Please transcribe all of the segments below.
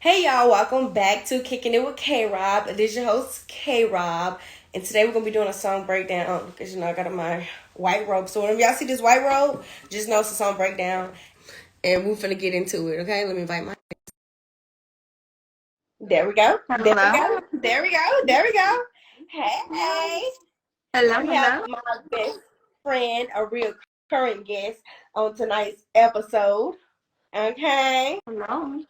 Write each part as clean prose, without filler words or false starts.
Hey y'all, welcome back to Kicking It with K Rob. It is your host K Rob, and today we're gonna be doing a song breakdown because I got on my white robe. So when y'all see this white robe, just know it's a song breakdown, and we're finna get into it. Okay, let me invite my. There we go. There we Hello. go. There we go. There we go. Hey, Hello, we have hello. my best friend, a real current guest on tonight's episode. Okay. Hello.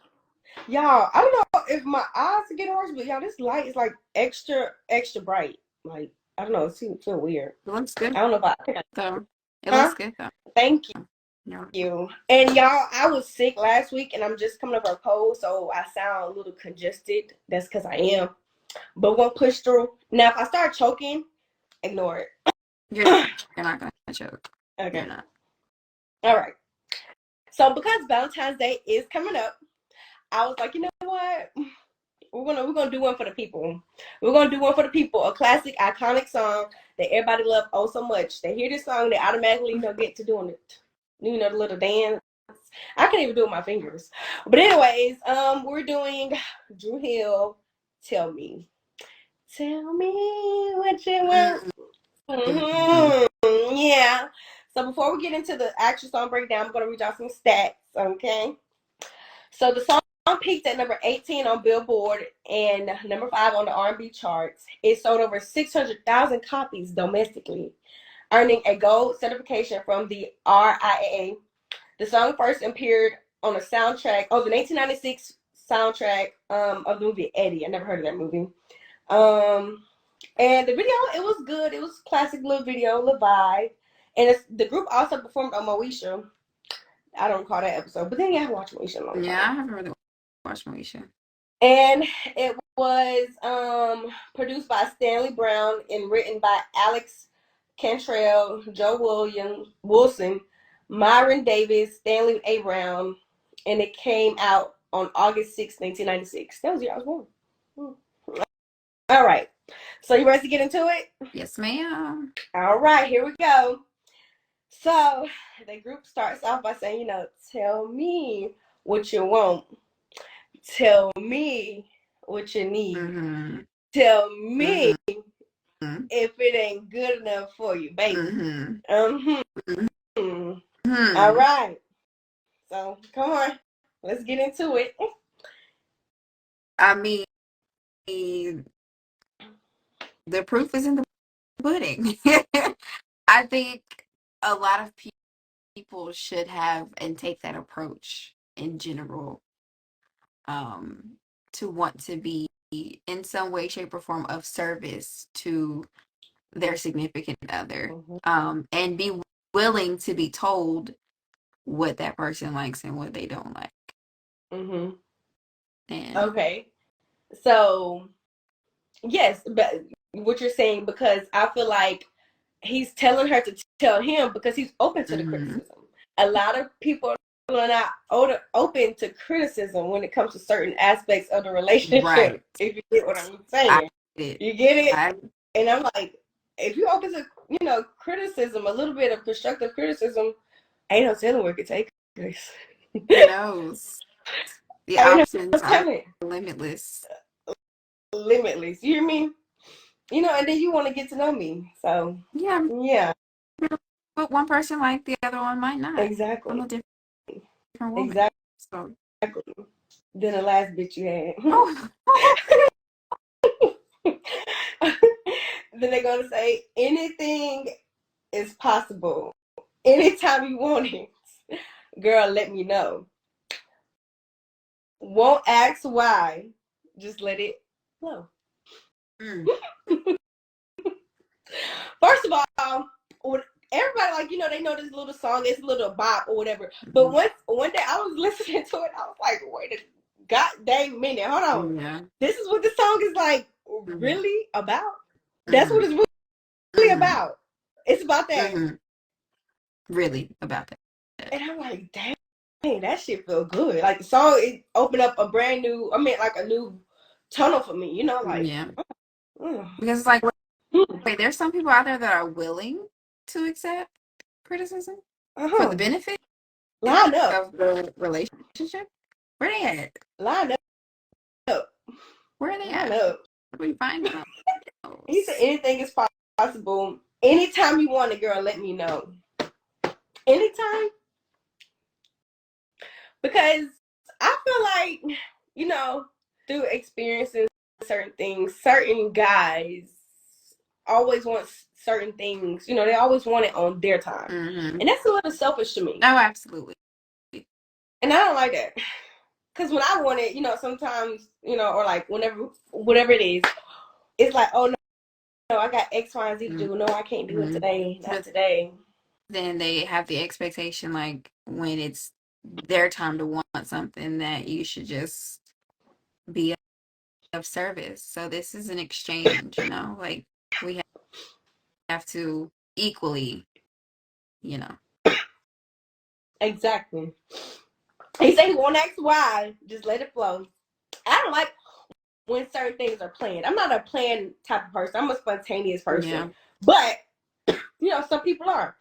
Y'all, I don't know if my eyes are getting worse, but y'all, this light is like extra, extra bright. Like, I don't know, it seems feel weird. It looks good I don't know if I think though. It huh? looks good though. Thank Yeah. you. And y'all, I was sick last week and I'm just coming up with a cold, so I sound a little congested. That's because I am. But won't push through. Now if I start choking, ignore You're it. you're not gonna choke. You're Okay. not. All right. So because Valentine's Day is coming up, I was like, you know what? We're gonna do one for the people. We're gonna do one for the people. A classic, iconic song that everybody love oh so much. They hear this song, they automatically get to doing it. The little dance. I can't even do it with my fingers. But anyways, we're doing Dru Hill. Tell me, tell me what you want. Mm-hmm. Yeah. So before we get into the actual song breakdown, I'm gonna read y'all some stats. Okay. So the song peaked at number 18 on Billboard and number 5 on the R&B charts. It sold over 600,000 copies domestically, earning a gold certification from the RIAA. The song first appeared on a soundtrack, the 1996 soundtrack of the movie Eddie. I never heard of that movie. Um, and the video, it was good. It was a classic little video, little vibe. And the group also performed on Moesha. I don't recall that episode, but then yeah, I watched Moesha a long Yeah, time. I haven't really watched Moesha. And it was produced by Stanley Brown and written by Alex Cantrell, Wilson, Myron Davis, Stanley A. Brown, and it came out on August 6th, 1996. That was the year I was born. All right. So you ready to get into it? Yes, ma'am. All right, here we go. So the group starts off by saying, tell me what you want. Tell me what you need. Mm-hmm. Tell me Mm-hmm. if it ain't good enough for you, baby. Mm-hmm. Mm-hmm. All Mm-hmm. right. So come on. Let's get into it. I mean, the proof is in the pudding. I think a lot of people should have and take that approach in general, um, to want to be in some way, shape, or form of service to their significant other, Mm-hmm. and be willing to be told what that person likes and what they don't like. Mm-hmm. And Okay. So yes, but what you're saying, because I feel like he's telling her to tell him because he's open to the mhm, criticism. A lot of people are not open to criticism when it comes to certain aspects of the relationship. right, If you get what I'm I saying, get it. you get it. I And I'm like, if you're open to criticism, a little bit of constructive criticism, ain't no telling where it could take us. Who knows? The Ain't no options are telling. limitless. Limitless. You hear me? And then you want to get to know me. So Yeah, yeah, but one person like the other one might not. I'm exactly, a different woman, exactly. so Than the last bitch you had. oh, Then they're gonna say anything is possible. Anytime you want it, girl, let me know. Won't ask why. Just let it flow. mm, First of all, when everybody they know this little song, it's a little bop or whatever. But mhm, one day I was listening to it, I was like, wait a goddamn minute, hold on. yeah, This is what the song is like mhm, really about? That's what mhm, it's really mhm, about. It's about that. mhm, really about that. And I'm like, dang, that shit feel good. Like the song, it opened up a brand new, like a new tunnel for me. Like, Yeah, mm, because it's like, mm, wait, there's some people out there that are willing to accept criticism for the uh-huh. benefit Line up, of the relationship. Where they at? line up. Where are they I don't at? know. Where do we find He said those? anything is possible. Anytime you want a girl, let me know. Anytime, because I feel like, you know, through experiencing certain things, certain guys always want certain things. You know, they always want it on their time, Mm-hmm. and that's a little selfish to me. Oh, absolutely. And I don't like that. Because when I want it, you know, sometimes, you know, or like whenever, whatever it is, it's like, oh no, I got X, Y, and Z to do. No, I can't do it Mm-hmm. today. Not But today. then they have the expectation, like when it's their time to want something, that you should just be of service. So this is an exchange, like we have to equally, you know. Exactly. He said he won't ask why. Just let it flow. I don't like when certain things are planned. I'm not a planned type of person. I'm a spontaneous person. Yeah. But, you know, some people are.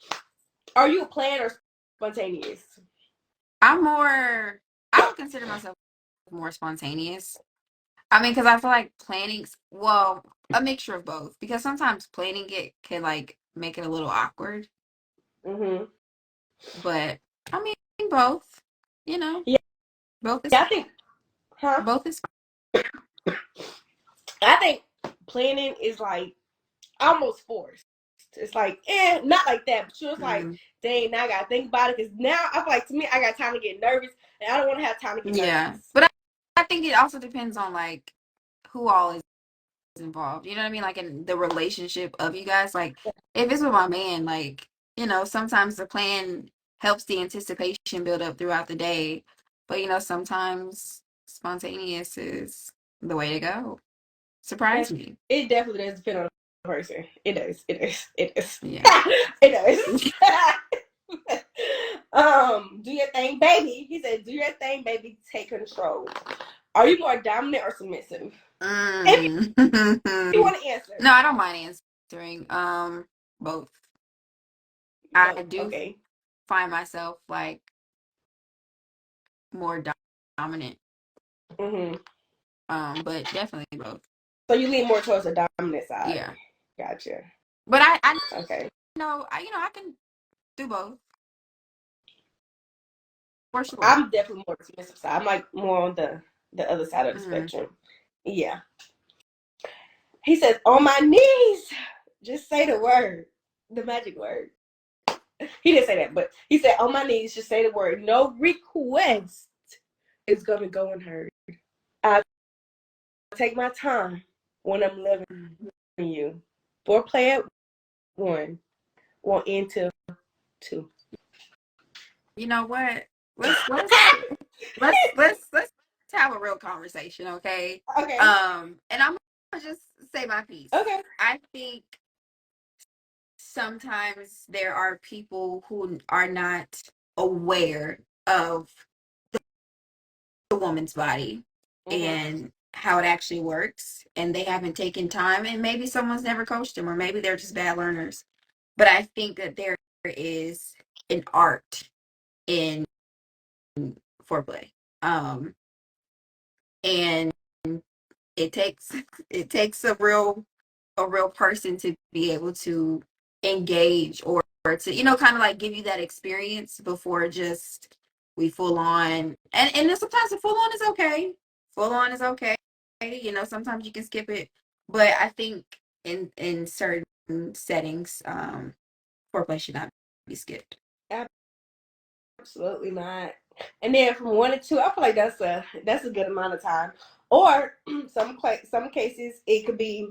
Are you planned or spontaneous? I would consider myself more spontaneous. I mean, because I feel like planning's, well, a mixture of both. Because sometimes planning it can like make it a little awkward. Mm-hmm. But I mean, both, you know, Yeah, both is I think, huh? both is I think planning is like almost forced. It's like, not like that, but you was like, fine. dang, now I gotta think about it because now I feel like to me, I got time to get nervous, and I don't want to have time to get Yeah, nervous. but I think it also depends on like who all is involved. You know what I mean? Like in the relationship of you guys. Like if it's with my man, like sometimes the plan helps the anticipation build up throughout the day, but sometimes spontaneous is the way to go. Surprise And me. it definitely does depend on the person. It does. It is. It is. Yeah. It does. Do your thing, baby. He said, "Do your thing, baby. Take control." Are you more dominant or submissive? If Mm. you want to answer, No, I don't mind answering. Both. I both. do Okay. find myself like more dominant. Mm-hmm. But definitely both. So you lean more towards the dominant side. Yeah. Gotcha. But I Okay. know I can do both for sure. I'm definitely more submissive side. I'm like more on the other side of the Hmm. spectrum. Yeah. He says, "On my knees, just say the word, the magic word." He didn't say that, but he said, "On my knees, just say the word. No request is gonna go unheard. I take my time when I'm loving you. Foreplay at one won't end till two." You know what? Let's have a real conversation, okay? Okay. And I'm gonna just say my piece. Okay. I think sometimes there are people who are not aware of the woman's body Mm-hmm. and how it actually works, and they haven't taken time, and maybe someone's never coached them, or maybe they're just bad learners. But I think that there is an art in foreplay. And it takes it takes a real person to be able to engage, or to kind of like give you that experience before just we full on. And then sometimes the full on is okay. Full on is okay. Sometimes you can skip it. But I think in certain settings, foreplay should not be skipped. Absolutely not. And then from 1 to 2, I feel like that's a good amount of time. Or some cases it could be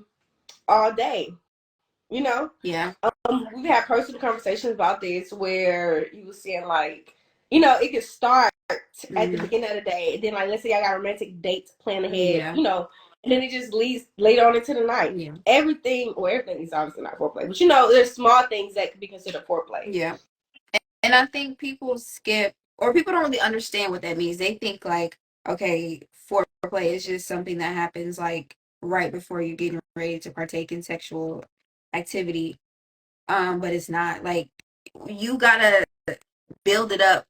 all day. You know, Yeah. we've had personal conversations about this where you were saying like, it could start at the Hmm. beginning of the day, and then like let's say I got romantic dates planned ahead, Yeah. and then it just leads later on into the night. Yeah. Everything is obviously not foreplay, but there's small things that could be considered foreplay. Yeah. And I think people skip, or people don't really understand what that means. They think like, okay, foreplay is just something that happens like right before you're getting ready to partake in sexual activity. But it's not. Like, you gotta build it up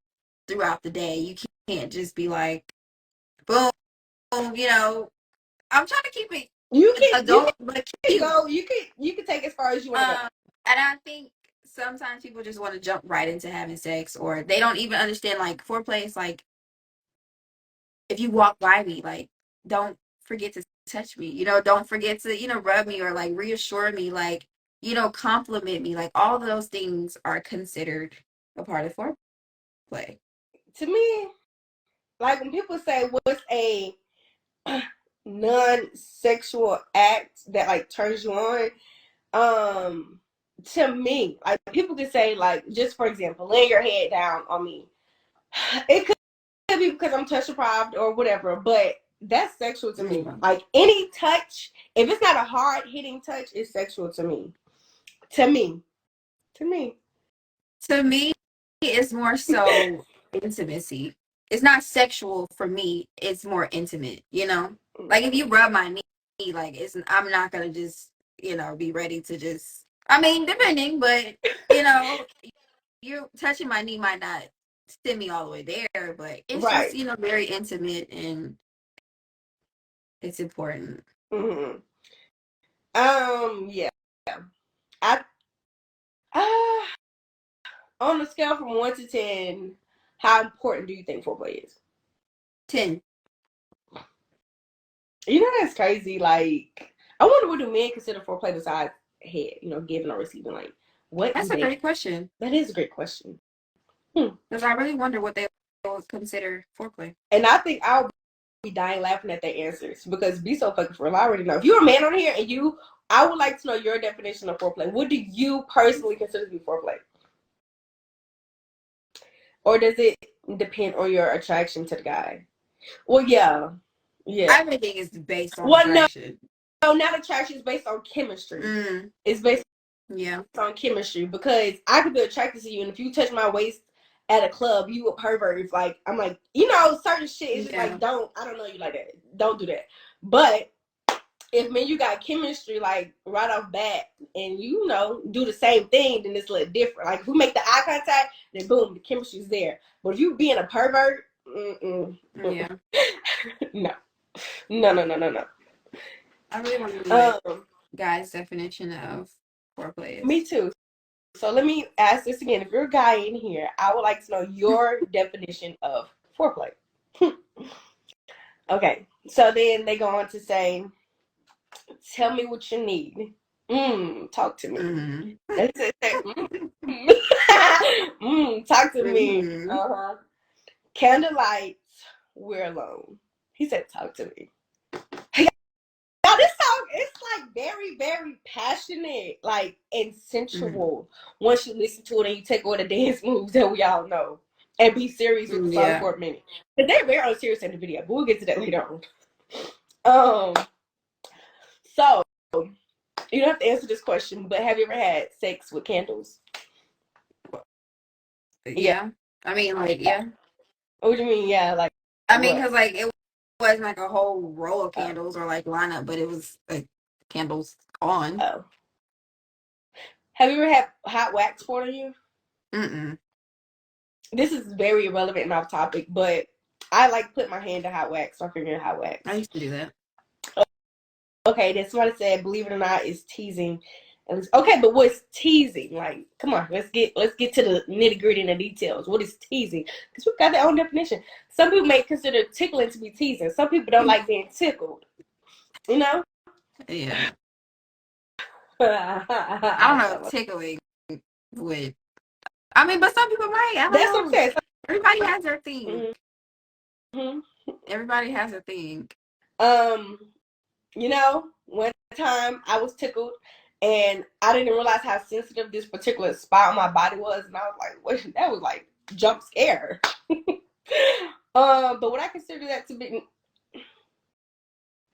throughout the day. You can't just be like, boom, boom, I'm trying to keep it You adult, but can cute. go. You can take as far as you want to go. And I think sometimes people just want to jump right into having sex, or they don't even understand like foreplay is like if you walk by me, like don't forget to touch me. Don't forget to rub me or like reassure me, like compliment me. Like all those things are considered a part of foreplay. To me, like when people say, "What's a non-sexual act that like turns you on?" To me, like people can say, like, just for example, laying your head down on me. It could be because I'm touch deprived or whatever, but that's sexual to me. Like any touch, if it's not a hard hitting touch, it's sexual to me. To me. To me. To me, it's more so intimacy. It's not sexual for me. It's more intimate, Like if you rub my knee, like I'm not gonna just, be ready to just. I mean, depending, but you touching my knee might not send me all the way there, but it's just, Right. very intimate and it's important. Mm-hmm. Yeah. I on a scale from 1 to 10, how important do you think foreplay is? 10. That's crazy. Like, I wonder what do men consider foreplay besides head, giving or receiving? Like, what do That's a they? great question. That is a great question. Because I really wonder what they would consider foreplay. And I think I'll be dying laughing at their answers because be so fucking for real. I already know. If you're a man on here and I would like to know your definition of foreplay. What do you personally consider to be foreplay? Or does it depend on your attraction to the guy? Well, yeah. Everything is based on attraction. No, not attraction. It's based on chemistry. It's based on chemistry because I could be attracted to you, and if you touch my waist at a club, you a pervert. It's like I'm like, certain shit. It's just like I don't know you like that. Don't do that. But if you got chemistry like right off bat, and do the same thing, then it's a little different. Like if we make the eye contact, then boom, the chemistry's there. But if you being a pervert, yeah, no. I really want to know what guys' definition of foreplay is. Me too. So let me ask this again. If you're a guy in here, I would like to know your definition of foreplay. Okay. So then they go on to say, tell me what you need. Talk to me. Talk to me. Candlelight, we're alone. He said, talk to me. Now this song, it's like very, very passionate, like and sensual. Once you listen to it and you take away the dance moves that we all know, and be serious with the song for a minute, because they're very unserious in the video. But we'll get to that later on. So you don't have to answer this question, but have you ever had sex with candles? Yeah. I mean, like, yeah. What do you mean? Yeah, like. I mean, because like it wasn't like a whole row of candles or like lineup, but it was like candles on. Oh. Have you ever had hot wax poured on you? This is very irrelevant and off topic, but I like put my hand to hot wax, my finger in hot wax. I used to do that. Okay, then somebody said, believe it or not, it's teasing. Okay, but what's teasing? Like, come on, let's get to the nitty gritty and the details. What is teasing? Because we've got their own definition. Some people may consider tickling to be teasing. Some people don't like being tickled. Yeah. I don't know, tickling with. I mean, but some people might. That's what I'm saying. Everybody has their thing. Everybody has a thing. One time I was tickled and I didn't realize how sensitive this particular spot on my body was, and I was like, "What?" That was like jump scare. But would I consider that to be?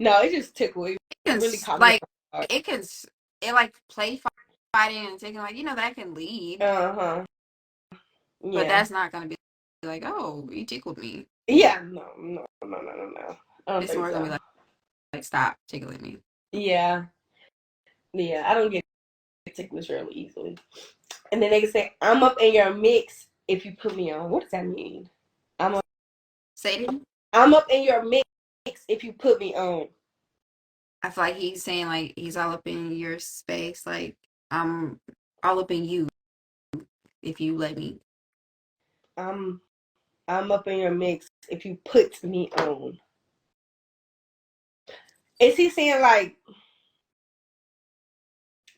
No, it just tickled. It really caught me. It like play fighting and taking like that can lead. Yeah. But that's not gonna be like, oh, you tickled me. Yeah, no. It's more gonna be like stop tickling me. Yeah, I don't get ticklish really easily. And then they can say, "I'm up in your mix if you put me on." What does that mean? Say it again. I'm up in your mix if you put me on. I feel like he's saying like he's all up in your space, like I'm all up in you if you let me. I'm I'm up in your mix if you put me on. Is he saying like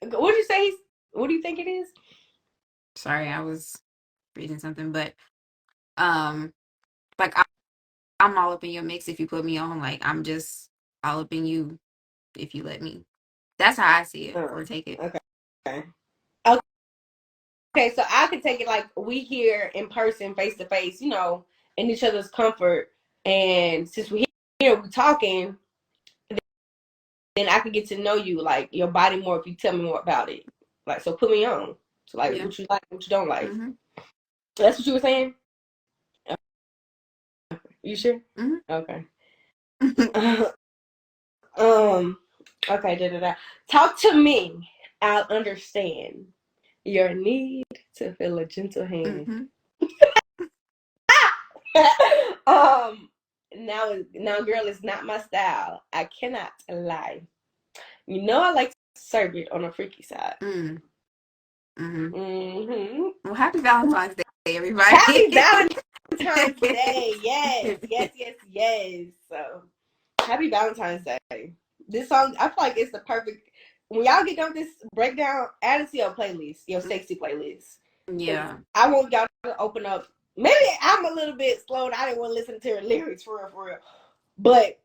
what do you say what do you think it is? Sorry, I was reading something, but um like I'm all up in your mix if you put me on, like I'm just all up in you if you let me. That's how I see it or take it. Okay. Okay, so I could take it like we here in person, face to face, in each other's comfort. And since we here, we talking, then I could get to know you, like your body more if you tell me more about it. Like, so put me on. So like, Yeah. what you like, what you don't like. Mm-hmm. That's what you were saying. You sure? Mm-hmm. Okay. um. Okay. Da da da. Talk to me. I'll understand your need to feel a gentle hand. Mm-hmm. um. Now, girl, it's not my style. I cannot lie. I like to serve it on a freaky side. Mm. Mm-hmm. Mm-hmm. Well, happy Valentine's Day, everybody. Happy Valentine's Day. Yes, yes, yes, yes. So, happy Valentine's Day. This song, I feel like it's the perfect. When y'all get done with this breakdown, add it to your playlist, your sexy playlist. Because Yeah. I want y'all to open up. Maybe I'm a little bit slow and I didn't want to listen to the lyrics for real, for real. But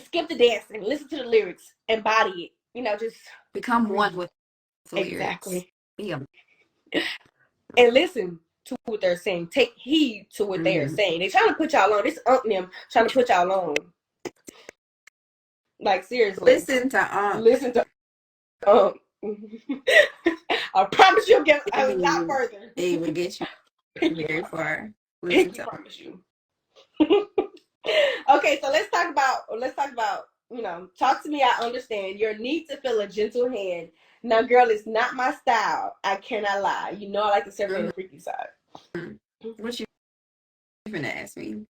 skip the dancing, listen to the lyrics, embody it. Just Become one breathe. with the lyrics. Exactly. Yeah. And listen to what they're saying. Take heed to what they are Mm-hmm. saying. They're trying to put y'all on. This them trying to put y'all on. Like seriously. Listen to Listen to um I promise you'll get a lot it further. will get you very far. Listen Pinky to promise you. Okay, so let's talk about talk to me. I understand your need to feel a gentle hand. Now, girl, it's not my style. I cannot lie. I like to serve it on mm-hmm. the freaky side. What you gonna ask me?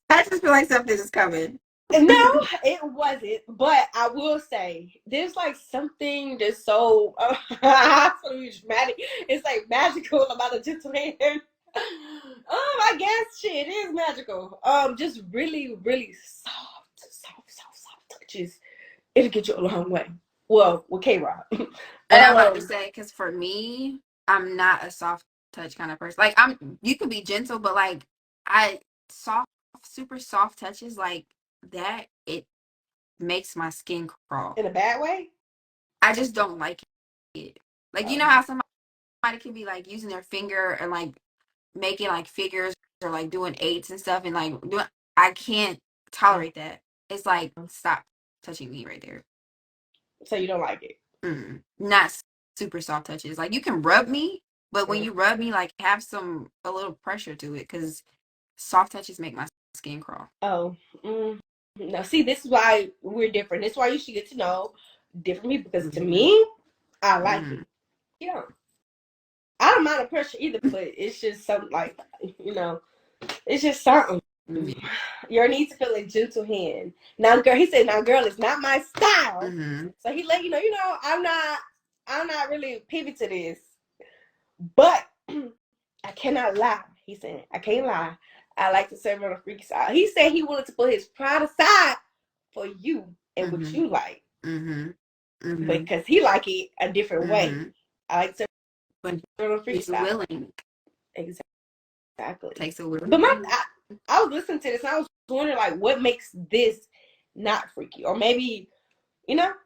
I just feel like something is coming. No, it wasn't. But I will say, there's like something that's so, so dramatic. It's like magical about a gentle hand. I guess shit, it is magical. Just really, really soft touches. It'll get you a long way. Well, with K Rob. And I'm about to say, because for me, I'm not a soft touch kind of person. Like you can be gentle, but like I soft, super soft touches like that. It makes my skin crawl. In a bad way. I just don't like it. Like you know how somebody can be like using their finger and like making like figures or like doing eights and stuff and like doing. I can't tolerate that. It's like stop touching me right there. So you don't like it. Not super soft touches. Like you can rub me, but when you rub me, like have a little pressure to it because soft touches make my skin crawl. Oh, now see, this is why we're different. This is why you should get to know different people because to me, I like it. Yeah. I don't mind the pressure either, but it's just something like, it's just something. Mm-hmm. Your need to feel a gentle hand. Now, girl, he said, now, girl, it's not my style. Mm-hmm. So he let I'm not really pivot to this, but I cannot lie. He said, I can't lie. I like to serve on a freaky side. He said he wanted to put his pride aside for you and what Mm-hmm. you like. Mm-hmm. Mm-hmm. Because he like it a different way. Mm-hmm. I like to But serve on a freaky he's side. willing. Exactly. Takes a willing. But I was listening to this and I was wondering like what makes this not freaky, or maybe Yeah.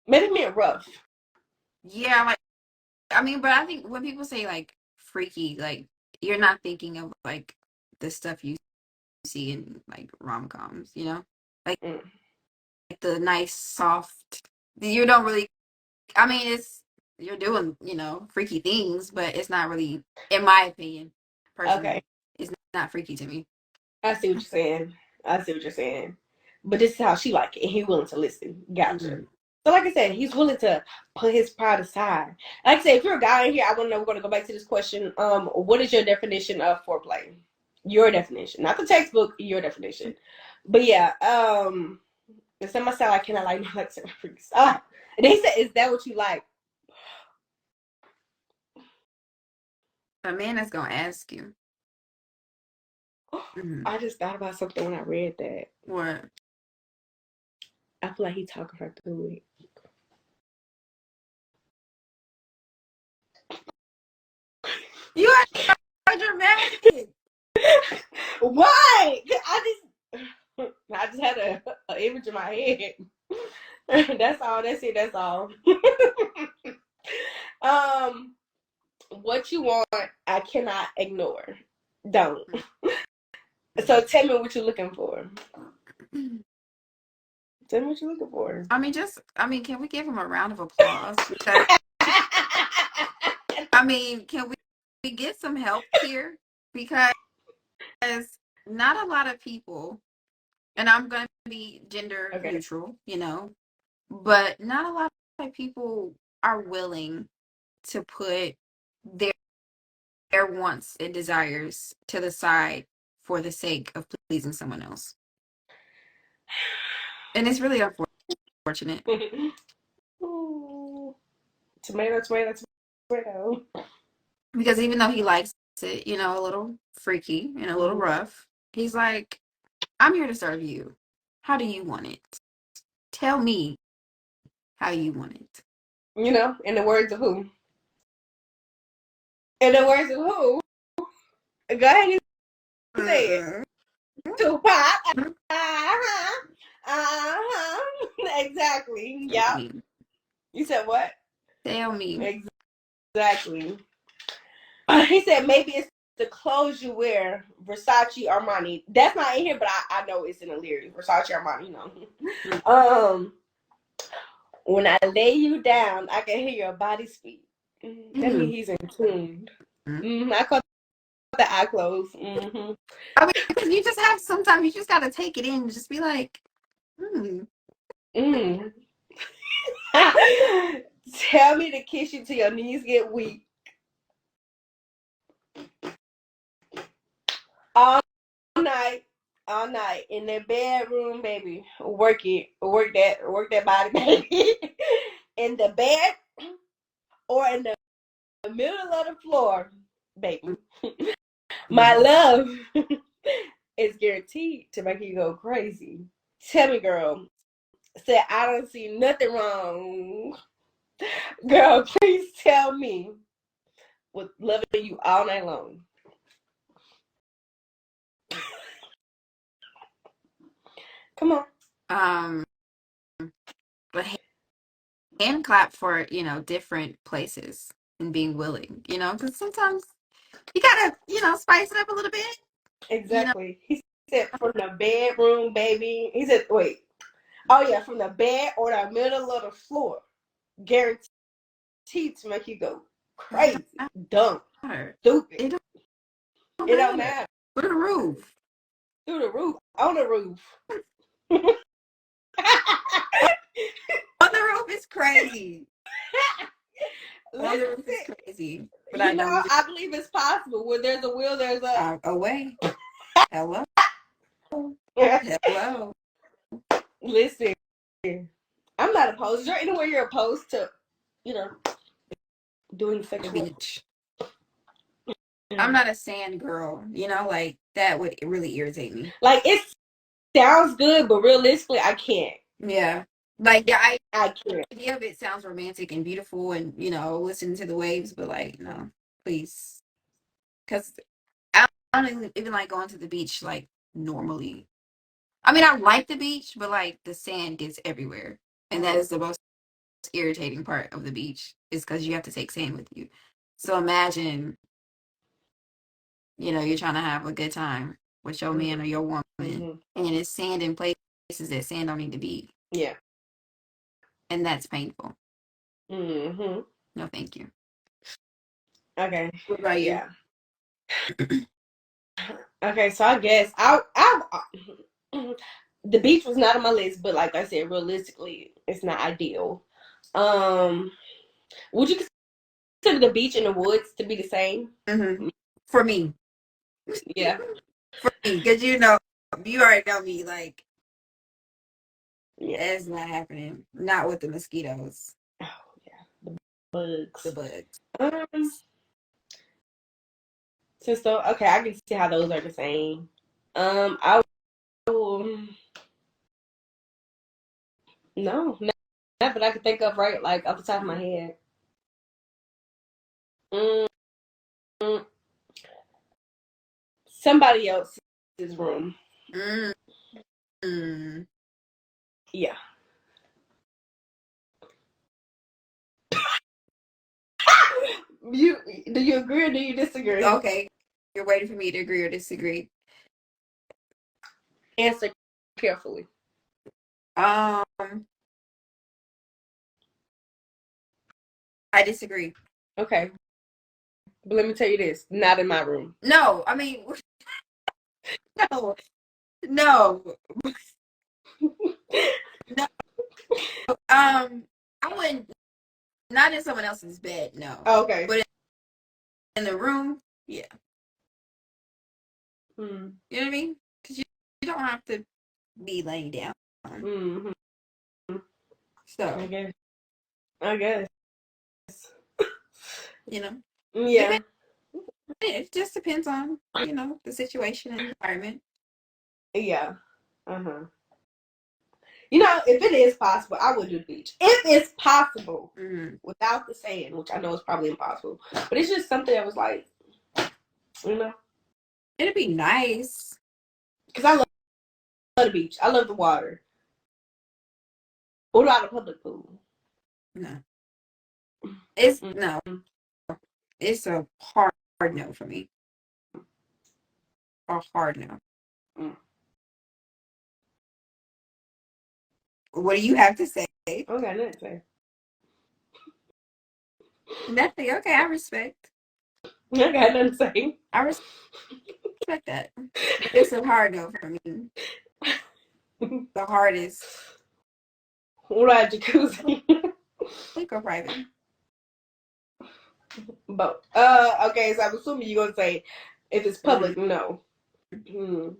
maybe being rough. Yeah. Like I mean, but I think when people say like freaky, like you're not thinking of like the stuff you see in like rom-coms, like Mm. the nice soft. You don't really. I mean, you're doing freaky things, but it's not really, in my opinion, Okay, personally, it's not freaky to me. I see what you're saying. But this is how she like it, and he willing to listen. Gotcha. Mm-hmm. So, like I said, he's willing to put his pride aside. Like I said, if you're a guy in here, I want to know. We're going to go back to this question. What is your definition of foreplay? Your definition, not the textbook. Your definition. But yeah, and some sound like, can I like my freaks? Ah, and they said, is that what you like? A man is gonna ask you. I just thought about something when I read that. What? I feel like he talking her through it. You are dramatic. Why? I just had a image in my head. That's all. That's it. That's all. What you want, I cannot ignore. Don't. So tell me what you're looking for. Tell me what you're looking for. Can we give him a round of applause? Because can we get some help here? Because not a lot of people, and I'm going to be gender neutral, but not a lot of people are willing to put their wants and desires to the side for the sake of pleasing someone else. And it's really unfortunate. Tomato, tomato, tomato. Because even though he likes it, a little freaky and a little rough, he's like, I'm here to serve you. How do you want it? Tell me how you want it. In the words of who? In the words of who? Go ahead and say it. Tupac. Uh-huh. Exactly. Yeah. You said what? Tell me. Exactly. He said maybe it's the clothes you wear, Versace, Armani. That's not in here, but I know it's in the lyrics. Versace, Armani, When I lay you down, I can hear your body speak. That means he's in tune. I call the eye closed. Because you just have, sometimes you just got to take it in and just be like, Tell me to kiss you till your knees get weak. All night in the bedroom, baby. Work that body, baby. In the bed or in the middle of the floor, baby. My love is guaranteed to make you go crazy. Tell me, girl. Said I don't see nothing wrong. Girl, please tell me with loving you all night long. Come on. But hand clap for, different places and being willing, because sometimes you gotta, spice it up a little bit. Exactly. He said from the bedroom, baby. He said, wait. Oh yeah, from the bed or the middle of the floor. Guaranteed to make you go crazy, dumb, stupid. It don't matter. Through the roof. Through the roof. On the roof. On the roof is crazy. On the roof is crazy. But I believe it's possible. Where there's a will, there's a way. Hello. Hello. Listen, I'm not opposed. Is there anywhere you're opposed to, doing sexual? Beach. I'm not a sand girl. Like that would really irritate me. Like it sounds good, but realistically, I can't. Yeah. Like I can't. The idea of it sounds romantic and beautiful, and listening to the waves, but like no, please, because I don't even like going to the beach like normally. I mean, I like the beach, but like the sand gets everywhere, and that is the most irritating part of the beach is because you have to take sand with you. So imagine, you're trying to have a good time with your man or your woman, and it's sand in places that sand don't need to be. Yeah. And that's painful. No, thank you. Okay. What about you? Yeah. Okay, so I guess the beach was not on my list, but like I said, realistically, it's not ideal. Would you consider the beach and the woods to be the same? For me. Yeah. For me, because you already know me. Like, Yeah. it's not happening. Not with the mosquitoes. Oh yeah. The bugs. The bugs. Since though, okay, I can see how those are the same. I will. No, not that I can think of right, like off the top of my head. Mm, somebody else's room. Mm. Yeah. You do you agree or do you disagree? Okay. You're waiting for me to agree or disagree. Answer carefully. I disagree. Okay. But let me tell you this, not in my room. No, I mean, no, no, no. I wouldn't. Not in someone else's bed. No. Okay. But in the room, yeah. Mm. You know what I mean? Because you don't have to be laying down. Mm-hmm. So I guess. you know, Yeah. it just depends on the situation and environment. Yeah. Uh-huh. You know, if it is possible, I would do the beach. If it's possible, without the sand, which I know is probably impossible. But it's just something that was like, you know. It'd be nice. Because I love the beach. I love the water. What about a public pool? No. It's Mm-hmm. no. It's a hard no for me. A hard no. Mm. What do you have to say? I don't got nothing to say. Nothing. Okay, I respect. I got nothing to say. I respect that. It's a hard no for me. The hardest. What about jacuzzi? We go private. But okay, so I'm assuming you're gonna say if it's public, no. Mm.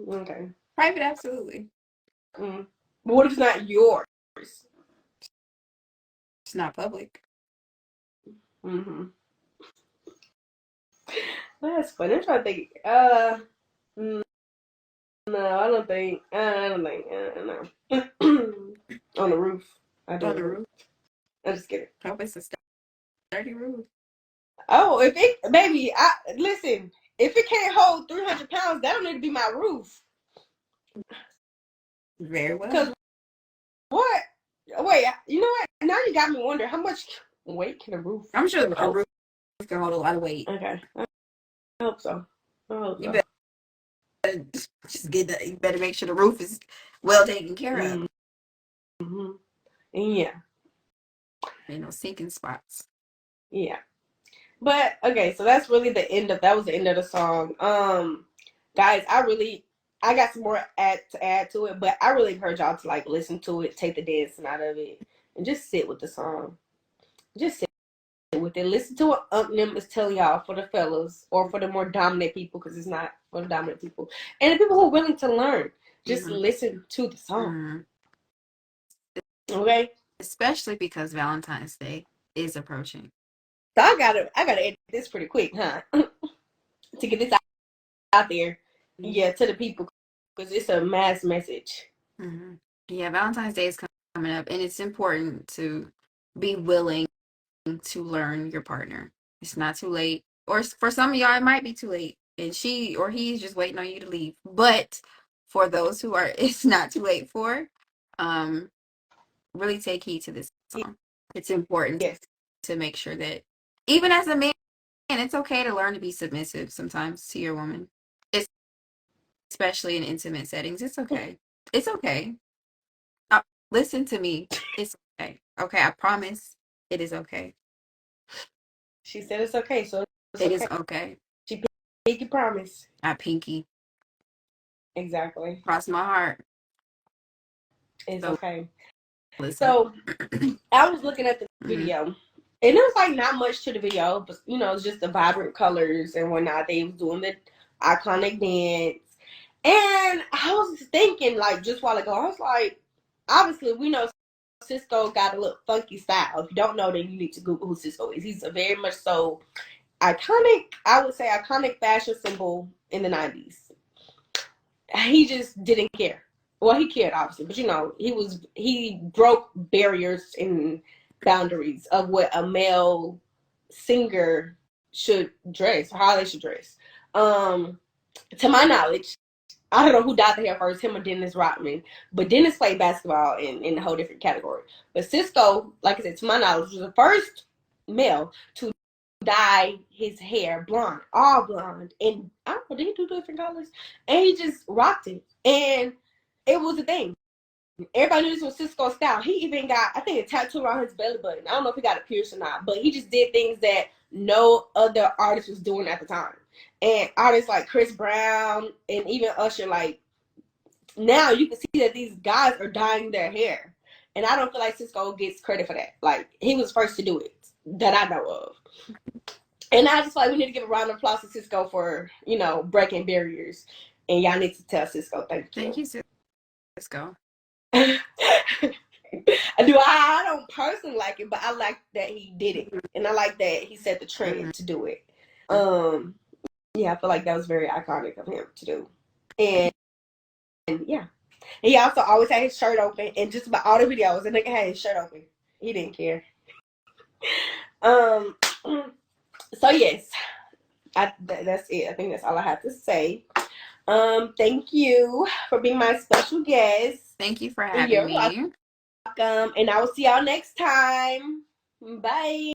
Okay. Private, absolutely. Mm. But what if it's not yours? It's not public. Mm-hmm. That's funny. I'm trying to think. No, I don't think. No. On the roof. I do On on the the roof. roof. I'm just kidding. Hope it's a sturdy roof. Oh, if it, baby, listen. If it can't hold 300 pounds, that don't need to be my roof. Very well. Cause what? Wait, you know what? Now you got me wondering how much weight can a roof? I'm sure a roof can hold a lot of weight. Okay, I hope so. You better just get that. You better make sure the roof is well taken care of. Mm-hmm. Yeah. Ain't no sinking spots. Yeah. But okay, so that's really the end of that was the end of the song. Guys, I got some more to add to it, but I really encourage y'all to like listen to it, take the dancing out of it, and just sit with the song. Just sit with it. Listen to what them is telling y'all for the fellas or for the more dominant people, because it's not for the dominant people. And the people who are willing to learn. Just listen to the song. Okay? Especially because Valentine's Day is approaching. So I gotta edit this pretty quick, huh? To get this out there. Yeah, to the people. Because it's a mass message. Yeah, Valentine's Day is coming up, and it's important to be willing to learn your partner. It's not too late. Or for some of y'all, it might be too late. And she or he's just waiting on you to leave. But for those who are, it's not too late for, really take heed to this song. It's important to make sure that even as a man, it's okay to learn to be submissive sometimes to your woman. Especially in intimate settings. It's okay. It's okay. Listen to me. It's okay. Okay, I promise it is okay. She said it's okay, so It is okay. She pinky promise. I pinky. Exactly. Cross my heart. It's okay. Listen. So I was looking at the video, and it was like not much to the video, but it's just the vibrant colors and whatnot. They was doing iconic dance. And I was thinking, like, just a while ago, I was like, obviously, we know Cisco got a little funky style. If you don't know, then you need to Google who Cisco is. He's a very much so iconic, I would say, iconic fashion symbol in the 90s. He just didn't care. Well, he cared, obviously, but he broke barriers and boundaries of what a male singer should dress, or how they should dress. To my knowledge, I don't know who dyed the hair first, him or Dennis Rodman. But Dennis played basketball in a whole different category. But Cisco, like I said, to my knowledge, was the first male to dye his hair blonde, all blonde. And I don't know, did he do different colors? And he just rocked it. And it was a thing. Everybody knew this was Cisco's style. He even got, I think, a tattoo around his belly button. I don't know if he got a pierce or not, but he just did things that no other artist was doing at the time. And artists like Chris Brown and even Usher, like, now you can see that these guys are dyeing their hair. And I don't feel like Cisco gets credit for that. Like, he was first to do it that I know of. And I just feel like we need to give a round of applause to Cisco for, breaking barriers. And y'all need to tell Cisco thank you. Thank you, Cisco. I don't personally like it, but I like that he did it, and I like that he set the trend to do it. Yeah, I feel like that was very iconic of him to do, and yeah, and he also always had his shirt open, and just about all the videos, the nigga had his shirt open. He didn't care. So yes, that's it. I think that's all I have to say. Thank you for being my special guest. Thank you for having me. Welcome, and I will see y'all next time. Bye.